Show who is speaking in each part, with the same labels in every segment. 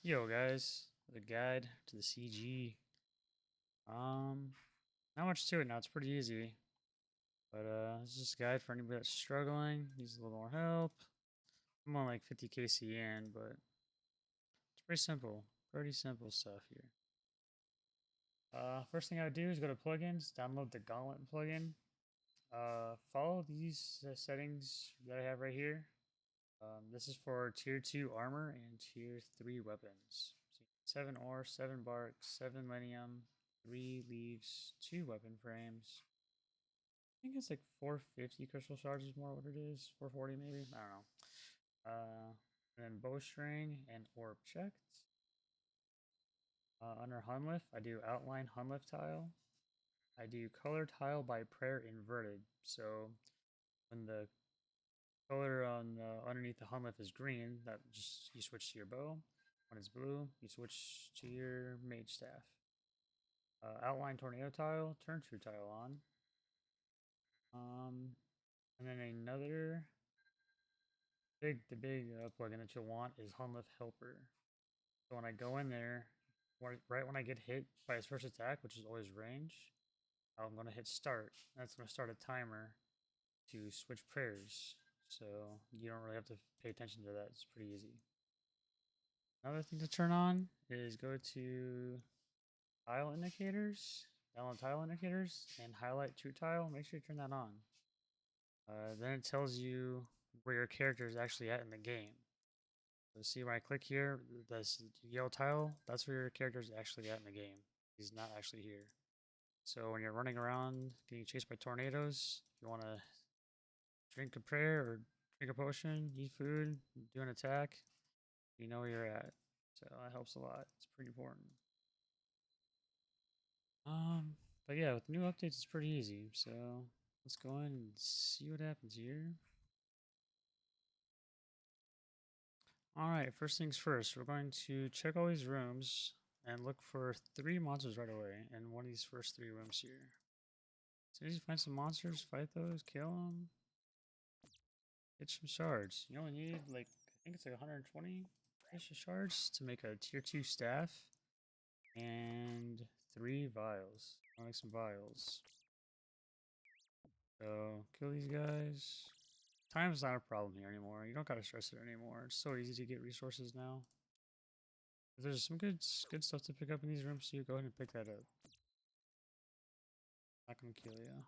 Speaker 1: Yo guys, the guide to the CG. Um, Not much to it now. It's pretty easy, but it's just a guide for anybody that's struggling, needs a little more help. I'm on like 50 KCN, but it's pretty simple. Pretty simple stuff here. First thing I would do is go to plugins, download the Gauntlet plugin. Follow these settings that I have right here. This is for tier 2 armor and tier 3 weapons. So 7 ore, 7 bark, 7 linium, 3 leaves, 2 weapon frames. I think it's like 450 crystal shards is more what it is. 440 maybe? I don't know. And then bowstring and orb checked. Under Hunlift, I do outline Hunlift tile. I do color tile by prayer inverted. So when the color on underneath the Hunlift is green, that just you switch to your bow. When it's blue, you switch to your mage staff. Outline tornado tile, turn true tile on. And then another the big plugin that you'll want is Hunlift Helper. So when I go in there, right when I get hit by his first attack, which is always range, I'm gonna hit start. That's gonna start a timer to switch prayers. So you don't really have to pay attention to that. It's pretty easy. Another thing to turn on is go to tile indicators, download tile indicators, and highlight true tile. Make sure you turn that on. Then it tells you where your character is actually at in the game. So see when I click here, this yellow tile, that's where your character is actually at in the game. He's not actually here. So when you're running around getting chased by tornadoes, if you want to drink a prayer or drink a potion, eat food, do an attack, you know where you're at. So that helps a lot. It's pretty important. But yeah, with new updates, it's pretty easy. So let's go in and see what happens here. All right, first things first, we're going to check all these rooms and look for 3 monsters right away in one of these first 3 rooms here. So you find some monsters, fight those, kill them, get some shards. You only need like, I think it's like 120-ish shards to make a tier 2 staff and 3 vials. I'll make some vials. So kill these guys. Time's not a problem here anymore. You don't gotta stress it anymore. It's so easy to get resources now. If there's some good stuff to pick up in these rooms, so you go ahead and pick that up. Not gonna kill you.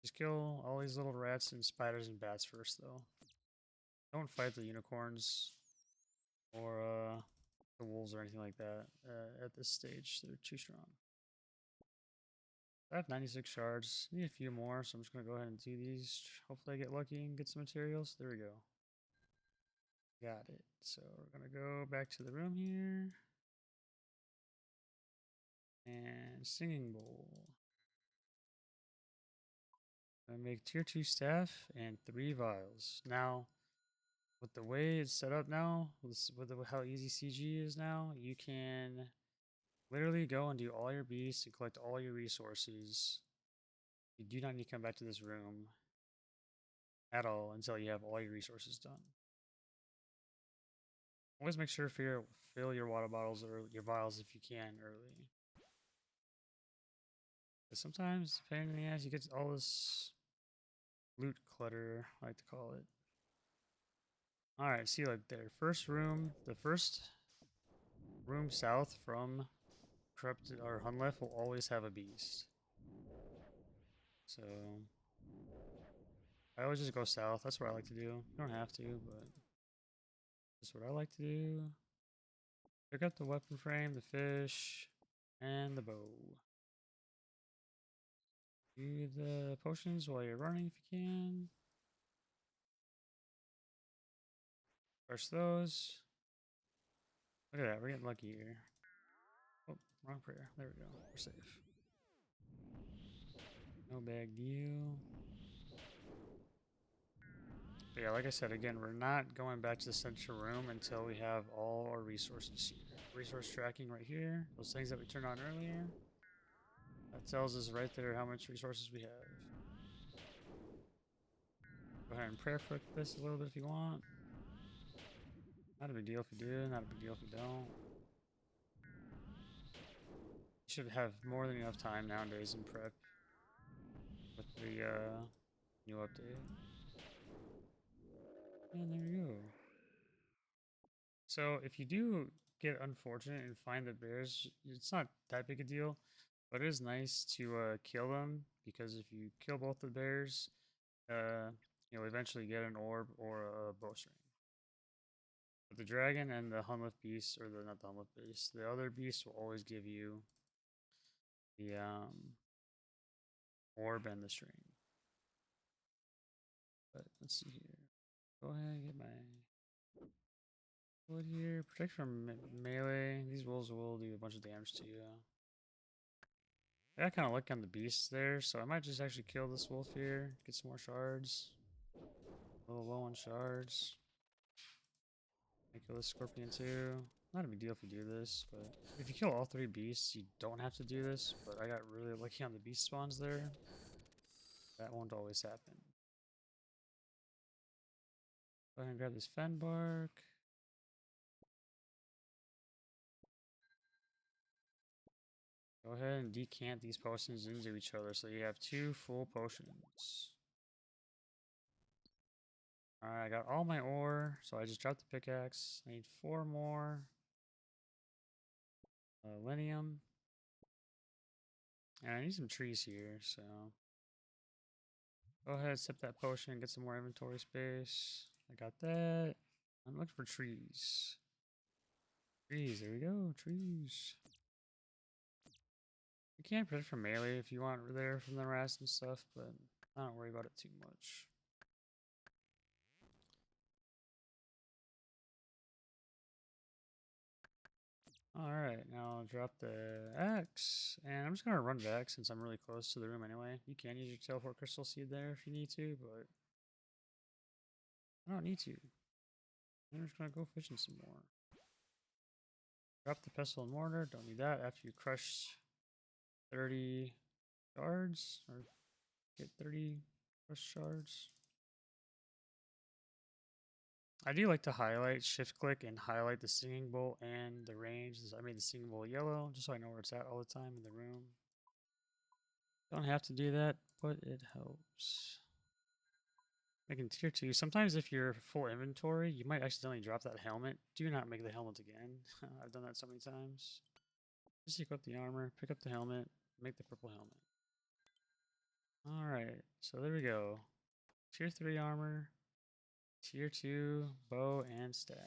Speaker 1: Just kill all these little rats and spiders and bats first, though. Don't fight the unicorns or the wolves or anything like that at this stage. They're too strong. I have 96 shards. Need a few more, so I'm just gonna go ahead and do these. Hopefully, I get lucky and get some materials. There we go. Got it. So we're gonna go back to the room here. And singing bowl. I make tier 2 staff and 3 vials. Now, with the way it's set up now, how easy CG is now, you can literally go and do all your beasts and collect all your resources. You do not need to come back to this room at all until you have all your resources done. Always make sure to fill your water bottles or your vials if you can early. But sometimes, depending on the ass, you get all this loot clutter, I like to call it. Alright, see like there. First room, the first room south from Corrupted or Hunlift will always have a beast. So I always just go south. That's what I like to do. You don't have to, but that's what I like to do. Pick up the weapon frame, the fish, and the bow. Do the potions while you're running if you can. Crush those. Look at that, we're getting lucky here. Oh, wrong prayer. There we go. We're safe. No big deal. But yeah, like I said, again, we're not going back to the central room until we have all our resources here. Resource tracking right here. Those things that we turned on earlier. That tells us right there how much resources we have. Go ahead and prayer foot this a little bit if you want. Not a big deal if you do, not a big deal if you don't. You should have more than enough time nowadays in prep with the new update. And there you go. So if you do get unfortunate and find the bears, it's not that big a deal, but it is nice to kill them because if you kill both the bears, uh, you'll eventually get an orb or a bowstring. But the dragon and the Hunlith beast, or the not the Hunlith beast, the other beast will always give you the orb and the string. But let's see here. Go ahead and get my wood here. Protect from melee. These wolves will do a bunch of damage to you. I got kind of lucky on the beasts there, so I might just actually kill this wolf here. Get some more shards. A little low on shards. I kill this scorpion too. Not a big deal if you do this, but if you kill all 3 beasts, you don't have to do this. But I got really lucky on the beast spawns there. That won't always happen. Go ahead and grab this fen bark. Go ahead and decant these potions into each other so you have 2 full potions. Alright, I got all my ore, so I just dropped the pickaxe. I need 4 more. Linium. And I need some trees here, so go ahead, sip that potion, get some more inventory space. I got that. I'm looking for trees. Trees, there we go, trees. You can protect from melee if you want there from the rest and stuff, but I don't worry about it too much. Alright, now I'll drop the axe, and I'm just gonna run back since I'm really close to the room anyway. You can use your teleport crystal seed there if you need to, but I don't need to. I'm just gonna go fishing some more. Drop the pestle and mortar, don't need that after you crush 30 shards, or get 30 crushed shards. I do like to highlight, shift click, and highlight the singing bowl and the range. I made the singing bowl yellow just so I know where it's at all the time in the room. Don't have to do that, but it helps. Making tier 2. Sometimes if you're full inventory, you might accidentally drop that helmet. Do not make the helmet again. I've done that so many times. Just equip the armor, pick up the helmet, make the purple helmet. Alright, so there we go. Tier 3 armor, tier 2 bow and staff.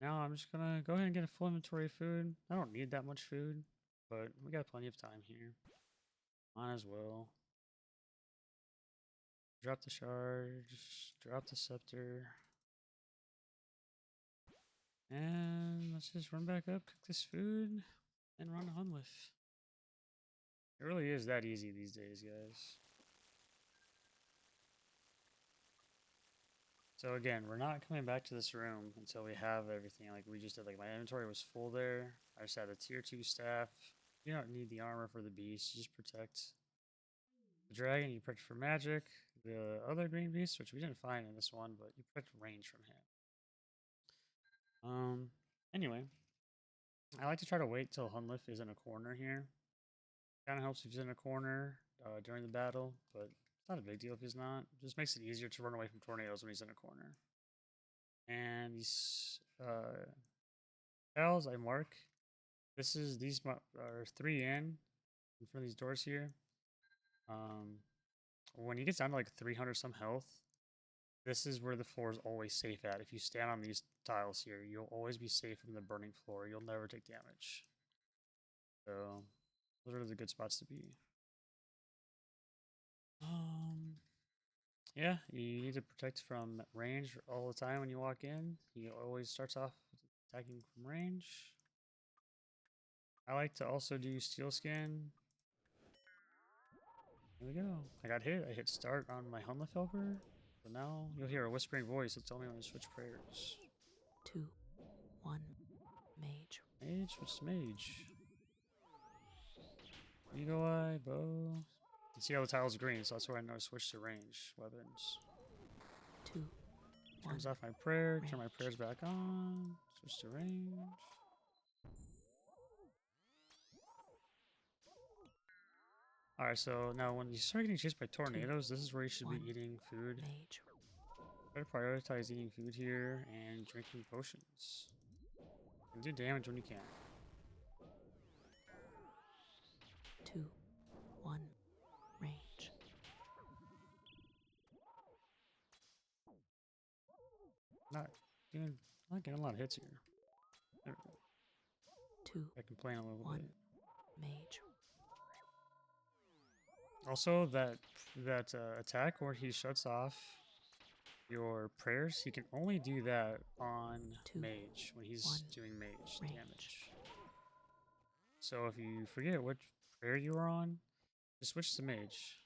Speaker 1: Now I'm just gonna go ahead and get a full inventory of food. I don't need that much food, but we got plenty of time here. Might as well. Drop the shards, drop the scepter. And let's just run back up, cook this food, and run Hunlith. It really is that easy these days, guys. So again, we're not coming back to this room until we have everything like we just did. Like my inventory was full there. I just had a tier 2 staff. You don't need the armor for the beast. You just protect the dragon. You protect from magic. The other green beast, which we didn't find in this one, but you protect range from him. Anyway, I like to try to wait till Hunlith is in a corner here. Kind of helps if he's in a corner during the battle, but it's not a big deal if he's not. It just makes it easier to run away from tornadoes when he's in a corner. And these tiles I mark. These are 3 in front of these doors here. When he gets down to like 300 some health, this is where the floor is always safe at. If you stand on these tiles here, you'll always be safe from the burning floor. You'll never take damage. So those are the good spots to be. Yeah, you need to protect from range all the time when you walk in. He always starts off attacking from range. I like to also do steel skin. There we go. I got hit. I hit start on my Hunlith helper. So now you'll hear a whispering voice that tell me when to switch prayers.
Speaker 2: 2, 1, mage.
Speaker 1: Mage? What's mage? Eagle eye, bow. You see how the tile's green, so that's why I know to switch to range weapons.
Speaker 2: 2,
Speaker 1: Turns off my prayer. Turn my prayers back on. Switch to range. Alright, so now when you start getting chased by tornadoes, this is where you should be eating food.
Speaker 2: Mage.
Speaker 1: Try to prioritize eating food here and drinking potions. And do damage when you can.
Speaker 2: 2, 1, range.
Speaker 1: Not getting a lot of hits here. There we go.
Speaker 2: 2,
Speaker 1: I complain a little
Speaker 2: 1,
Speaker 1: bit.
Speaker 2: mage.
Speaker 1: Also, that attack where he shuts off your prayers, he can only do that on
Speaker 2: 2,
Speaker 1: mage when he's
Speaker 2: 1,
Speaker 1: doing mage
Speaker 2: range.
Speaker 1: damage. So if you forget which prayer you are on, just switch to mage.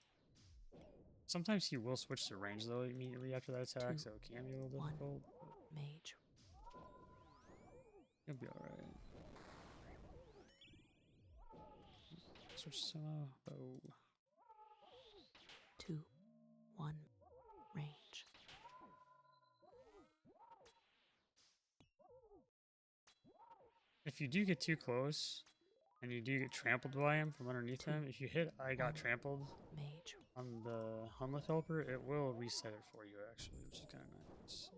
Speaker 1: Sometimes he will switch to range though immediately after that attack,
Speaker 2: 2,
Speaker 1: so it can be a little
Speaker 2: 1,
Speaker 1: difficult.
Speaker 2: mage.
Speaker 1: You'll be alright. Switch to bow.
Speaker 2: 2, 1, range.
Speaker 1: If you do get too close and you do get trampled by him from underneath
Speaker 2: 2,
Speaker 1: him, if you hit I got
Speaker 2: 1,
Speaker 1: trampled
Speaker 2: mage.
Speaker 1: on the Hunleth Helper, it will reset it for you actually, which is kind of nice.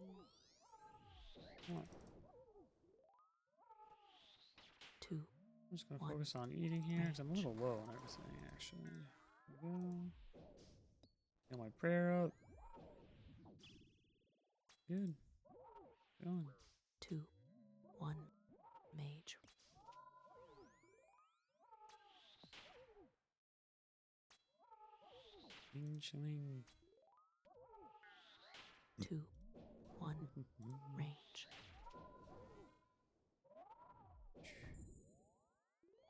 Speaker 1: Come on.
Speaker 2: 2,
Speaker 1: I'm just going to
Speaker 2: 1,
Speaker 1: focus on eating here because I'm a
Speaker 2: range.
Speaker 1: little low on everything actually. There we go. Get my prayer up. Good. Going.
Speaker 2: 2, 1, mage.
Speaker 1: Chilling.
Speaker 2: 2, 1, range.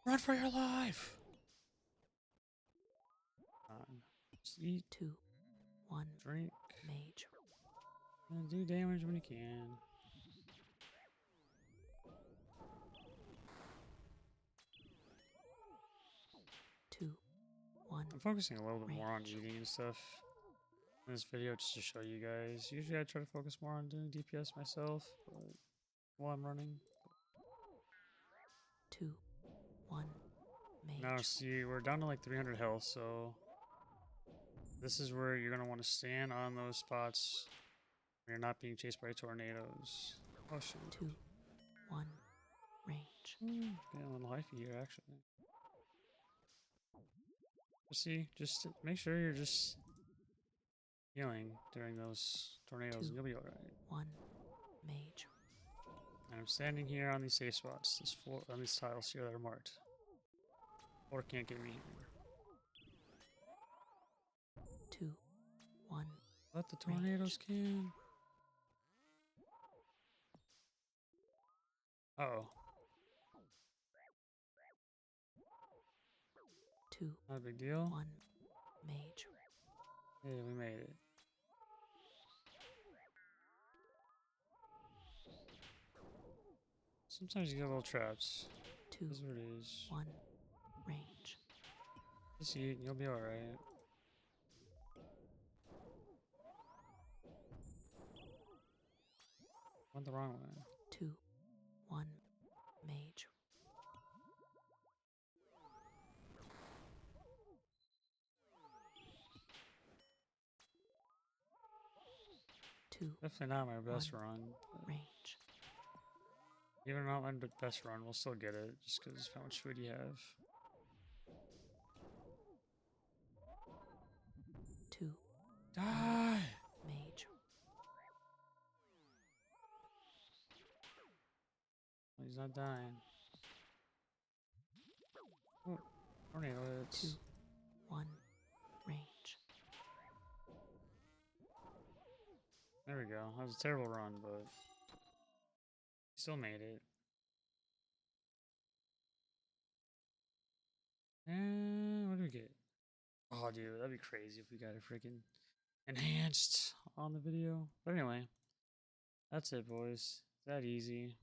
Speaker 1: Run for your life! Just eat,
Speaker 2: 2, 1,
Speaker 1: drink,
Speaker 2: mage.
Speaker 1: and do damage when you can.
Speaker 2: Two, 1.
Speaker 1: I'm focusing a little bit more on
Speaker 2: range.
Speaker 1: eating and stuff in this video just to show you guys. Usually I try to focus more on doing DPS myself, but while I'm running.
Speaker 2: 2, 1, mage.
Speaker 1: Now see, we're down to like 300 health, so this is where you're going to want to stand on those spots where you're not being chased by tornadoes. Oh shoot.
Speaker 2: 2, 1, range.
Speaker 1: Getting a little hypey here actually. See, just make sure you're just healing during those tornadoes
Speaker 2: 2,
Speaker 1: and you'll be alright.
Speaker 2: 1, mage.
Speaker 1: And I'm standing here on these safe spots, on these tiles here that are marked. Or can't get me here.
Speaker 2: 2, 1,
Speaker 1: But the tornadoes can. Uh-oh.
Speaker 2: 2,
Speaker 1: Not a big deal.
Speaker 2: 1, mage.
Speaker 1: Hey, we made it. Sometimes you get little traps.
Speaker 2: 2,
Speaker 1: That's what it is.
Speaker 2: 1, range.
Speaker 1: Just eat and you'll be alright. Went the wrong way.
Speaker 2: 2, 1, mage. 2,
Speaker 1: Definitely not my best
Speaker 2: 1,
Speaker 1: run.
Speaker 2: range.
Speaker 1: Even not my best run, we'll still get it just because of how much food you have.
Speaker 2: 2,
Speaker 1: Die!
Speaker 2: mage.
Speaker 1: He's not dying. Oh, tornado hits.
Speaker 2: 2, 1, range.
Speaker 1: There we go. That was a terrible run, but still made it. And what do we get? Oh, dude, that'd be crazy if we got it freaking enhanced on the video. But anyway, that's it, boys. That easy.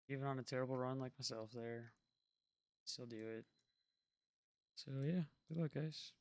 Speaker 1: Even on a terrible run like myself there, still do it. So yeah, good luck, guys.